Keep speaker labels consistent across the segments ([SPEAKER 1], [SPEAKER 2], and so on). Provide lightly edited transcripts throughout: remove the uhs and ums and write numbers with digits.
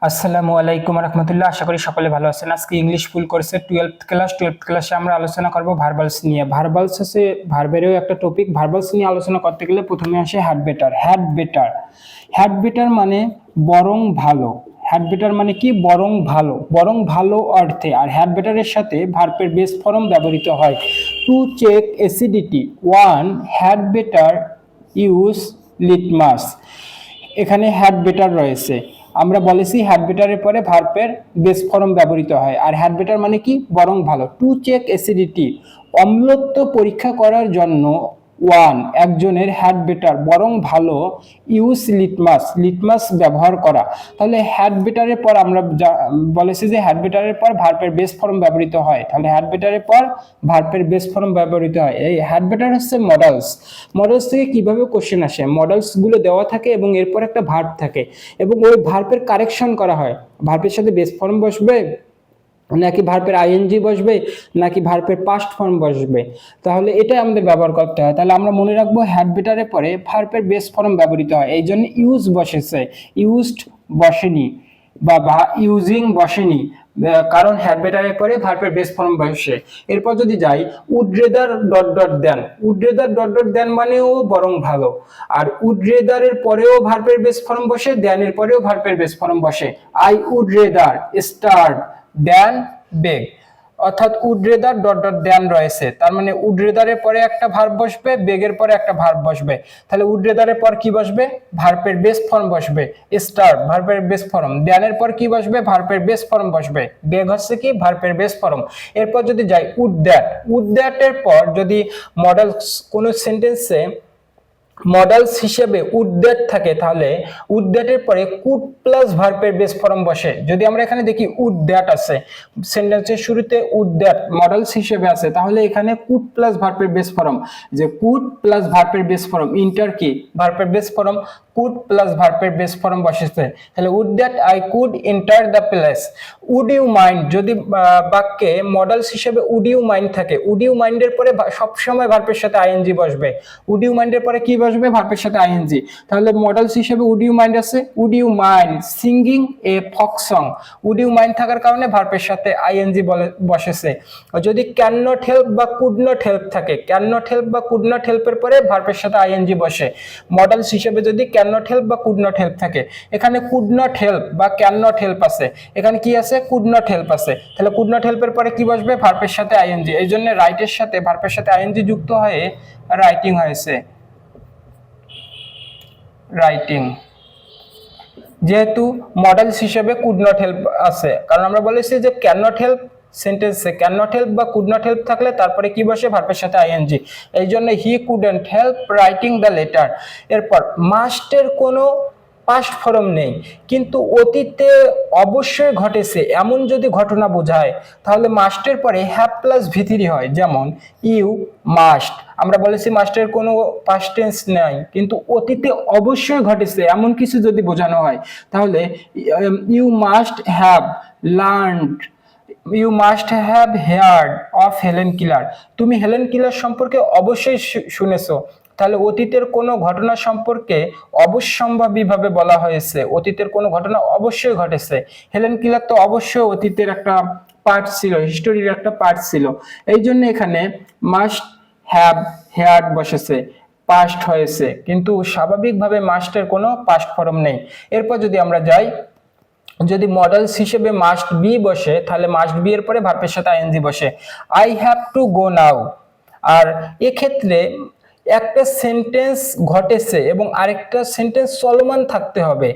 [SPEAKER 1] আসসালামু আলাইকুম রহমতুল্লাহ। আশা করি সকলে ভালো আছেন। আজকে ইংলিশ ফুল কোর্সের 12th ক্লাসে আমরা আলোচনা করব ভার্বালস নিয়ে। ভার্বালস হচ্ছে ভার্বেরও একটা টপিক। ভার্বালস নিয়ে আলোচনা করতে গেলে প্রথমে আসে হ্যাড বেটার। হ্যাড বেটার মানে বরং ভালো। হ্যাড বেটার মানে কি? বরং ভালো, বরং ভালো অর্থে। আর হ্যাড বেটারের সাথে ভার্বের বেস ফর্ম ব্যবহৃত হয়। To check acidity, one had better use litmus. এখানে হ্যাড বেটার রয়েছে। আমরা বলেছি হ্যাড বেটারের পরে ভার্বের বেস ফর্ম ব্যবহৃত হয়। আর হ্যাড বেটার মানে কি? বরং ভালো। টু চেক অ্যাসিডিটি, অম্লত্ব পরীক্ষা করার জন্য ওয়ান একজনের হ্যাড বেটার বরং ভালো ইউজ লিটমাস ব্যবহার করা। তাহলে হ্যাড বেটারের পর আমরা বলেছি যে হ্যাড বেটারের পর ভার্বের বেস ফর্ম ব্যবহৃত হয়। তাহলে হ্যাড বেটারের পর ভার্বের বেস ফর্ম ব্যবহৃত হয়। এই হ্যাড বেটার হচ্ছে মডেলস থেকে কিভাবে কোশ্চেন আসে। মডেলস গুলো দেওয়া থাকে এবং এরপর একটা ভার্ব থাকে এবং ওই ভার্বের কারেকশন করা হয়। ভার্বের সাথে বেস ফর্ম বসবে নাকি ভার্বের আইএনজি বসবে নাকি ভার্বের পাস্ট ফর্ম বসবে, তাহলে এটাই আমাদের ব্যবহার করতে হয়। তাহলে আমরা মনে রাখবো হ্যাড বেটারের পরে ভার্বের বেস ফর্ম ব্যবহৃত হয়। এই জন্য ইউজ বসেছে, ইউজড বসেনি বা ইউজিং বসেনি, কারণ হ্যাড বেটারের পরে ভার্বের বেস ফর্ম বসে। এরপর যদি যাই would rather dot dot than, would rather dot dot than মানেও বরং ভালো। আর উড রেদারের পরেও ভার্বের বেস ফর্ম বসে, দেনের পরেও ভার্বের বেস ফর্ম বসে। আই উড রেদার স্টার্ট দেন বেগ, অর্থাৎ উড রেদার ডট ডট দেন রয়েছে, তার মানে উড রেদারের পরে একটা ভার্ব বসবে, বেগের পরে একটা ভার্ব বসবে। তাহলে উড রেদারের পর কি বসবে? ভার্বের বেস ফর্ম বসবে। স্টার্ট ভার্বের বেস ফর্ম, দেনের পর কি বসবে? ভার্বের বেস ফর্ম বসবে। বেগ হচ্ছে কি? ভার্বের বেস ফর্ম। এরপর যদি যাই উড দ্যাটের পর যদি মডেল কোন সেন্টেন্সে মডেলস হিসেবে উড দ্যাট থাকে, তাহলে উড দ্যাটের পরে কুড প্লাস ভার্বের বেস ফর্ম বসে। যদি আমরা এখানে দেখি উড দ্যাট আছে, সেন্টেন্সের শুরুতে উড দ্যাট মডেলস হিসেবে আছে, তাহলে এখানে কুড প্লাস ভার্বের বেস ফর্ম, যে কুড প্লাস ভার্বের বেস ফর্ম ইন্টার কি ভার্বের বেস ফর্ম, কুড প্লাস ভার্বের বেস ফর্ম বসেছে। তাহলে would that I could enter the place. Would you mind, যদি বাক্যে মডেলস হিসেবে উড ইউ মাইন্ড থাকে, উড ইউ মাইন্ডের পরে সবসময় ভার্বের সাথে আইএনজি বসবে। উড ইউ মাইন্ডের পরে কি বসবে? ভার্বের সাথে আইএনজি। তাহলে মডেলস হিসেবে উড ইউ মাইন্ড আছে। Would you mind singing a folk song, would you mind থাকার কারণে ভার্বের সাথে আইএনজি বসেছে। যদি ক্যান নট হেল্প বা কুড নট হেল্প থাকে, ক্যান নট হেল্প বা কুড নট হেল্পের পরে ভার্বের সাথে আইএনজি বসে। মডেলস হিসেবে যদি ক্যান নট হেল্প বা কুড নট হেল্প থাকে, এখানে কুড নট হেল্প বা ক্যান নট হেল্প আছে, এখানে কি আছে? কুড নট হেল্প আছে। তাহলে কুড নট হেল্পের পরে কি বসবে? ভার্বের সাথে আইএনজি। এই জন্য রাইটের সাথে ভার্বের সাথে আইএনজি যুক্ত হয়ে রাইটিং হয়েছে। রাইটিং, যেহেতু মডেলস হিসেবে কুড নট হেল্প আছে, কারণ আমরা বলেছি যে ক্যান নট হেল্প সেন্টেন্সে ক্যান নট হেল্প বা কুড নট হেল্প থাকলে তারপরে কি বসে? ভার্বের সাথে আইএনজি। এই জন্য হি couldn't help writing the letter. এরপর মাস্টের কোনো পাস্ট ফর্ম নেই, কিন্তু অতীতে অবশ্যই ঘটেছে এমন যদি ঘটনা বোঝায়, তাহলে মাস্টের পরে হ্যাভ প্লাস ভি3 হয়। যেমন ইউ মাস্ট, আমরা বলেছি মাস্টের কোনো পাস্ট টেন্স নাই, কিন্তু অতীতে অবশ্যই ঘটেছে এমন কিছু যদি বোঝানো হয়, তাহলে you must have learned, you must have heard of Helen Keller, তুমি হেলেন কিলার সম্পর্কে অবশ্যই শুনেছো। তাহলে অতীতের কোনো ঘটনা সম্পর্কে অবশ্যম্ভাবীভাবে বলা হয়েছে, অতীতের কোনো ঘটনা অবশ্যই ঘটেছে। হেলেন কিলার তো অবশ্যই অতীতের একটা পার্ট ছিল, হিস্টোরির একটা পার্ট ছিল। এই জন্য এখানে মাস্ট হ্যাভ হেয়ার্ড বসেছে, পাস্ট হয়েছে, কিন্তু স্বাভাবিকভাবে মাস্টের কোনো পাস্ট ফর্ম নেই। এরপর যদি আমরা যাই, যদি মডেলস হিসেবে মাস্ট বি বসে, তাহলে মাস্ট বি এর পরে ভার্বের সাথে আইএনজি বসে। আই হ্যাভ টু গো নাও। আর এক্ষেত্রে একটা সেন্টেন্স ঘটেছে এবং আরেকটা সেন্টেন্স চলমান থাকতে হবে,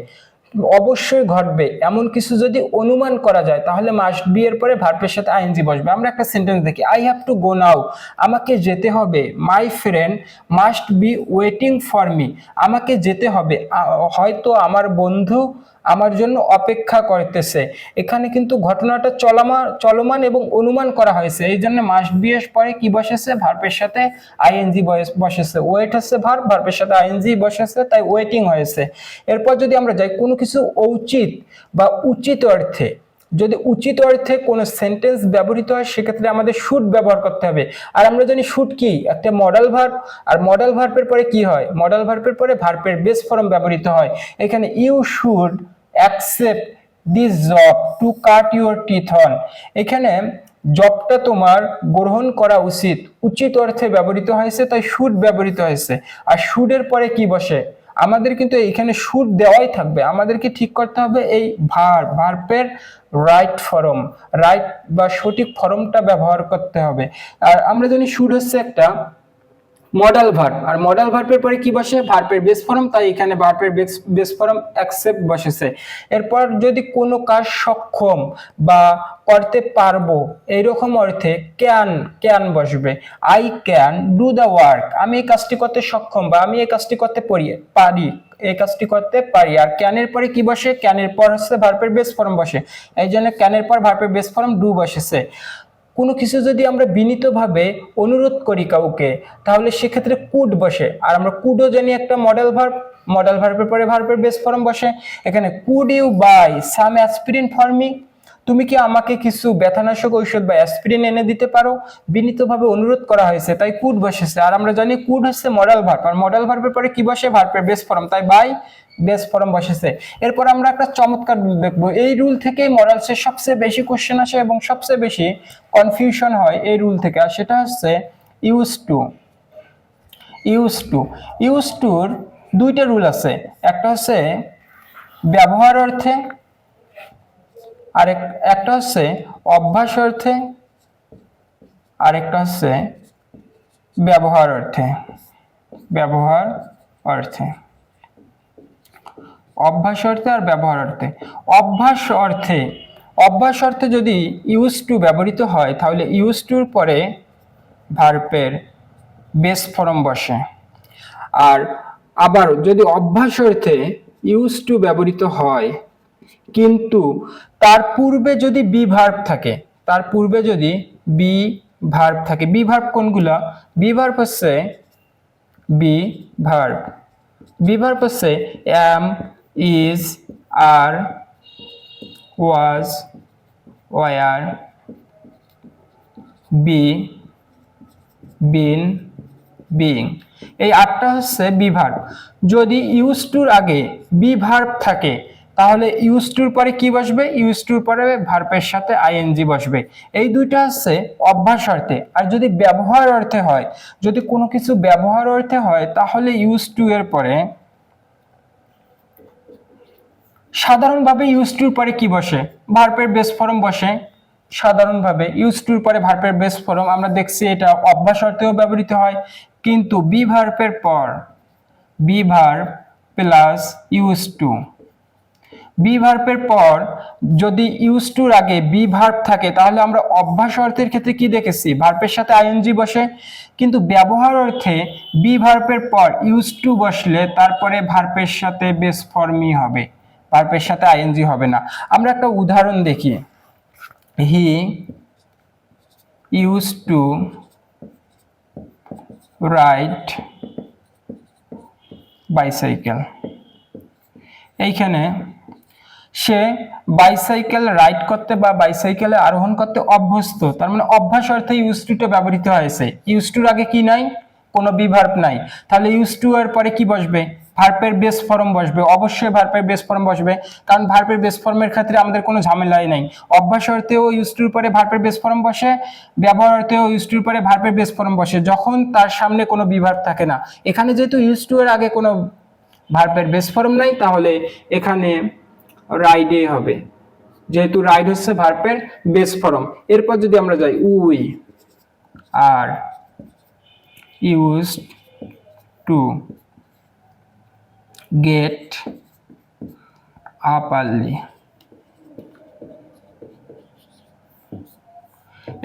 [SPEAKER 1] অবশ্যই ঘটবে এমন কিছু যদি অনুমান করা যায়, তাহলে মাস্ট বি এর পরে ভার্বের সাথে আইএনজি বসবে। আমরা একটা সেন্টেন্স দেখি, আই হ্যাভ টু গো নাও, আমাকে যেতে হবে। My friend must be waiting for me, আমাকে যেতে হবে, হয়তো আমার বন্ধু আমার জন্য অপেক্ষা করতেছে। এখানে কিন্তু ঘটনাটা চলমান এবং অনুমান করা হয়েছে, এই জন্য মাস্ট বি এর পরে কি বসেছে? ভার্বের সাথে আইএনজি বসেছে। ওয়েট হচ্ছে ভার্ব, ভার্বের সাথে আইএনজি বসেছে, তাই ওয়েটিং হয়েছে। এরপর যদি আমরা যাই কোনো কিছু ঔচিত বা উচিত অর্থে, যদি উচিত অর্থে কোনো সেন্টেন্স ব্যবহৃত হয়, সেক্ষেত্রে আমাদের শুড ব্যবহার করতে হবে। আর আমরা জানি শুড কি? একটা মডেল ভার্ব, আর মডেল ভার্বের পরে কি হয়? মডেল ভার্বের পরে ভার্বের বেস ফর্ম ব্যবহৃত হয়। এখানে you should accept this job to cut your teeth on. এখানে জবটা তোমার গ্রহণ করা উচিত, উচিত অর্থে ব্যবহৃত হয়েছে, তাই শুড ব্যবহৃত হয়েছে। আর শুডের পরে কি বসে? আমাদের কিন্তু এখানে শুড দেওয়াই থাকবে, আমাদেরকে ঠিক করতে হবে এই ভার্বের রাইট ফর্ম, রাইট বা সঠিক ফর্মটা ব্যবহার করতে হবে। আর আমরা জানি শুড হচ্ছে একটা মডাল ভার্ব, আর মডাল ভার্বের পরে কি বসে? ভার্বের বেস ফর্ম, তাই এখানে ভার্বের বেস ফর্ম অ্যাকসেপ্ট বসেছে। এরপর যদি কোনো কাজ সক্ষম বা করতে পারবো এইরকম অর্থে ক্যান বসবে। I can do the work, আমি এই কাজটি করতে সক্ষম বা আমি এই কাজটি করতে পারি, এই কাজটি করতে পারি। আর ক্যানের পরে কি বসে? ক্যানের পর হচ্ছে ভার্বের বেস ফর্ম বসে, এই জন্য ক্যানের পর ভার্বের বেস ফর্ম ডু বসেছে। কোনো কিছু যদি আমরা বিনীতভাবে অনুরোধ করি কাউকে, তাহলে সেক্ষেত্রে কুড বসে। আর আমরা কুডও জানি একটা মডেল ভার্ব, মডেল ভার্বের পরে ভার্বের বেস ফর্ম বসে। এখানে could you buy some aspirin for me, তুমি কি আমাকে কিছু ব্যথানাশক ঔষধ বা অ্যাসপিরিন এনে দিতে পারো? বিনীতভাবে অনুরোধ করা হয়েছে, তাই কুড বসেছে। আর আমরা জানি কুড হচ্ছে মডেল ভার্ব, আর মডেল ভার্বের পরে কি বসে? ভার্বের বেস ফর্ম, তাই বাই বেস ফর্ম বসেছে। এরপর আমরা একটা চমৎকার রুল দেখবো, এই রুল থেকেই মরালসের সবচেয়ে বেশি কোশ্চেন আসে এবং সবচেয়ে বেশি কনফিউশন হয় এই রুল থেকে। আর সেটা হচ্ছে ইউজ টু। ইউজ টুর দুইটা রুল আছে, একটা হচ্ছে ব্যবহার অর্থে, আর একটা হচ্ছে অভ্যাস অর্থে, আর একটা হচ্ছে ব্যবহার অর্থে। ব্যবহার অর্থে, অভ্যাস অর্থে আর ব্যবহার অর্থে। অভ্যাস অর্থে যদি ইউজ টু ব্যবহৃত হয়, তাহলে ইউজ টুর পরে ভার্বের বেস ফর্ম বসে। আর আবার যদি অভ্যাস অর্থে ইউজ টু ব্যবহৃত হয়, কিন্তু তার পূর্বে যদি বি ভার্ব থাকে, তার পূর্বে যদি বি ভার্ব থাকে, বি ভার্ব কোনগুলা? বি ভার্ব হচ্ছে am, is, are, was, were, be, been, being, এই আটটা হচ্ছে বি ভার্ব। যদি ইউজ টুর আগে বি ভার্ব থাকে, তাহলে ইউজ টুর পরে কি বসবে? ইউজ টুর পরে ভার্বের সাথে আইএনজি বসবে। এই দুইটা হচ্ছে অভ্যাস অর্থে। আর যদি ব্যবহার অর্থে হয়, যদি কোনো কিছু ব্যবহার অর্থে হয়, তাহলে ইউজ টু এর পরে সাধারণভাবে ইউজ টুর পরে কি বসে? ভার্বের বেস ফর্ম বসে। সাধারণভাবে ইউজ টুর পরে ভার্বের বেস ফর্ম আমরা দেখছি, এটা অভ্যাস অর্থেও ব্যবহৃত হয়। কিন্তু বি ভার্বের পর be verb plus use to, be ভার্বের পর যদি ইউজ টুর আগে বি ভার্ব থাকে, তাহলে আমরা অভ্যাস অর্থের ক্ষেত্রে কি দেখেছি? ভার্বের সাথে আইএনজি বসে। কিন্তু ব্যবহার অর্থে বি ভার্বের পর ইউজ টু বসলে তারপরে ভার্বের সাথে বেস ফর্মই হবে, ভার্বের সাথে আইএনজি হবে না। আমরা একটা উদাহরণ দেখি। He use to ride bicycle. এইখানে সে বাইসাইকেল রাইড করতে বা বাইসাইকেলে আরোহণ করতে অভ্যস্ত, তার মানে অভ্যাস অর্থে ইউজ টুটা ব্যবহৃত হয়েছে। ইউজ টুর আগে কি নাই? কোনো বি ভার্ব নাই, তাহলে ইউজ টু এর পরে কি বসবে? ভার্বের বেস ফর্ম বসবে, অবশ্যই ভার্বের বেস ফর্ম বসবে, কারণ ভার্বের বেস ফর্মের ক্ষেত্রে আমাদের কোনো ঝামেলাই নাই। অভ্যাস অর্থেও ইউজ টুর পরে ভার্বের বেস ফর্ম বসে, ব্যবহার অর্থেও ইউজ টুর পরে ভার্বের বেস ফর্ম বসে, যখন তার সামনে কোনো বি ভার্ব থাকে না। এখানে যেহেতু ইউজ টু এর আগে কোনো ভার্বের বেস ফর্ম নাই, তাহলে এখানে রাইডে হবে, যেহেতু রাইড হচ্ছে ভার্বের বেস ফর্ম। এরপর যদি আমরা যাই, we are use to get up early.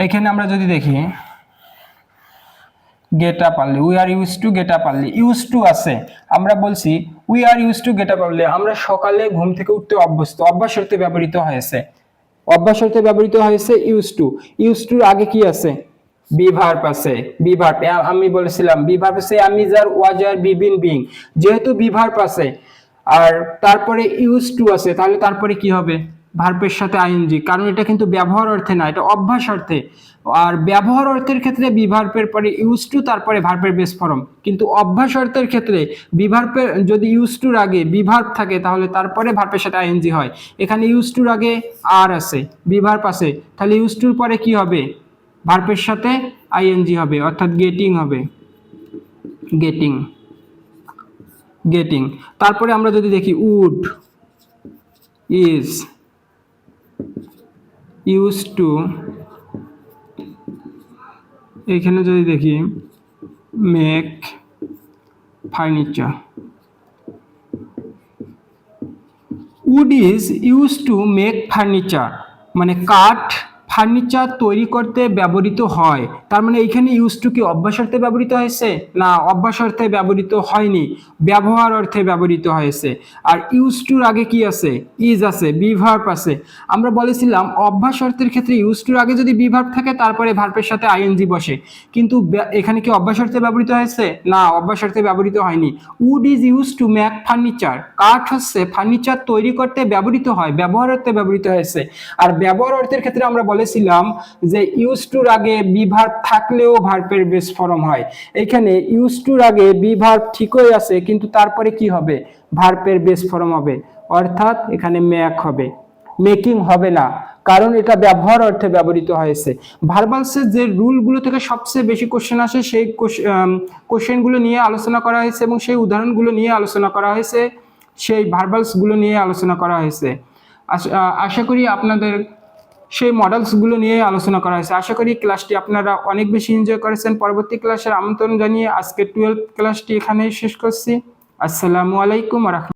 [SPEAKER 1] এখানে আমরা যদি দেখি get up early, we are use to get up early, use to আছে, আমরা বলছি we are use to get up early, আমরা সকালে ঘুম থেকে উঠতে অভ্যস্ত, অভ্যাস অর্থে ব্যবহৃত হয়েছে। অভ্যাস অর্থে ব্যবহৃত হয়েছে ইউজ টু। ইউজ টুর আগে কি আছে? বি ভার্ব আছে। বি ভার্ব আমি বলেছিলাম বি ভার্ব আছে am, is, are, was, are, be, been, being. যেহেতু বি ভার্ব আছে আর তারপরে ইউজ টু আছে, তাহলে তারপরে কি হবে? ভার্বের সাথে আইএনজি, কারণ এটা কিন্তু ব্যবহার অর্থে না, এটা অভ্যাস অর্থে। আর ব্যবহার অর্থের ক্ষেত্রে বি ভার্বের পরে ইউজ টু, তারপরে ভার্বের বেস ফর্ম। কিন্তু অভ্যাস অর্থের ক্ষেত্রে বি ভার্বের যদি ইউজ টুর আগে বি ভার্ব থাকে তাহলে তারপরে ভার্বের সাথে আইএনজি হয়। এখানে ইউজ টুর আগে আর আছে, বি ভার্ব আছে, তাহলে ইউজ টুর পরে কি হবে? ভার্বের সাথে আইএনজি হবে, অর্থাৎ গেটিং হবে, গেটিং, গেটিং। তারপরে আমরা যদি দেখি উড, ইজ, ইউজ টু, এখানে যদি দেখি make furniture, wood is use to make furniture, মানে কাঠ ফার্নিচার তৈরি করতে ব্যবহৃত হয়। তার মানে এইখানে ইউজ টু কি অভ্যাস অর্থে ব্যবহৃত হয়েছে? না, অভ্যাস অর্থে ব্যবহৃত হয়নি, ব্যবহার অর্থে ব্যবহৃত হয়েছে। আর ইউজ টুর আগে কি আছে? ইজ আছে, বি ভার্ব আছে। আমরা বলেছিলাম অভ্যাস অর্থের ক্ষেত্রে ইউজ টুর আগে যদি বি ভার্ব থাকে তারপরে ভার্বের সাথে আইএনজি বসে, কিন্তু এখানে কি অভ্যাস অর্থে ব্যবহৃত হয়েছে? না, অভ্যাস অর্থে ব্যবহৃত হয়নি। Wood is use to make furniture, কাঠ হচ্ছে ফার্নিচার তৈরি করতে ব্যবহৃত হয়, ব্যবহার অর্থে ব্যবহৃত হয়েছে। আর ব্যবহার অর্থের ক্ষেত্রে আমরা বলেছিলাম যে ইউজ টুর আগে বি ভার্ব থাকলেও ভার্বের বেস ফর্ম হয়। এখানে ইউজ টুর আগে বি ভার্ব ঠিকই আছে, কিন্তু তারপরে কি হবে? ভার্বের বেস ফর্ম হবে, অর্থাৎ এখানে মেক হবে, মেকিং হবে না, কারণ এটা ব্যবহার অর্থে ব্যবহৃত হয়েছে। ভার্বালসের যে রুলগুলো থেকে সবচেয়ে বেশি কোশ্চেন আসে সেই কোশ্চেনগুলো নিয়ে আলোচনা করা হয়েছে এবং সেই উদাহরণগুলো নিয়ে আলোচনা করা হয়েছে, সেই ভার্বালসগুলো নিয়ে আলোচনা করা হয়েছে। আশা করি আপনাদের সেই মডেলসগুলো নিয়ে আলোচনা করা হয়েছে। আশা করি ক্লাসটি আপনারা অনেক বেশি এনজয় করেছেন। পরবর্তী ক্লাসের আমন্ত্রণ জানিয়ে আজকে 12th ক্লাসটি এখানেই শেষ করছি। আসসালামু আলাইকুম ওয়া রাহমাতুল্লাহ।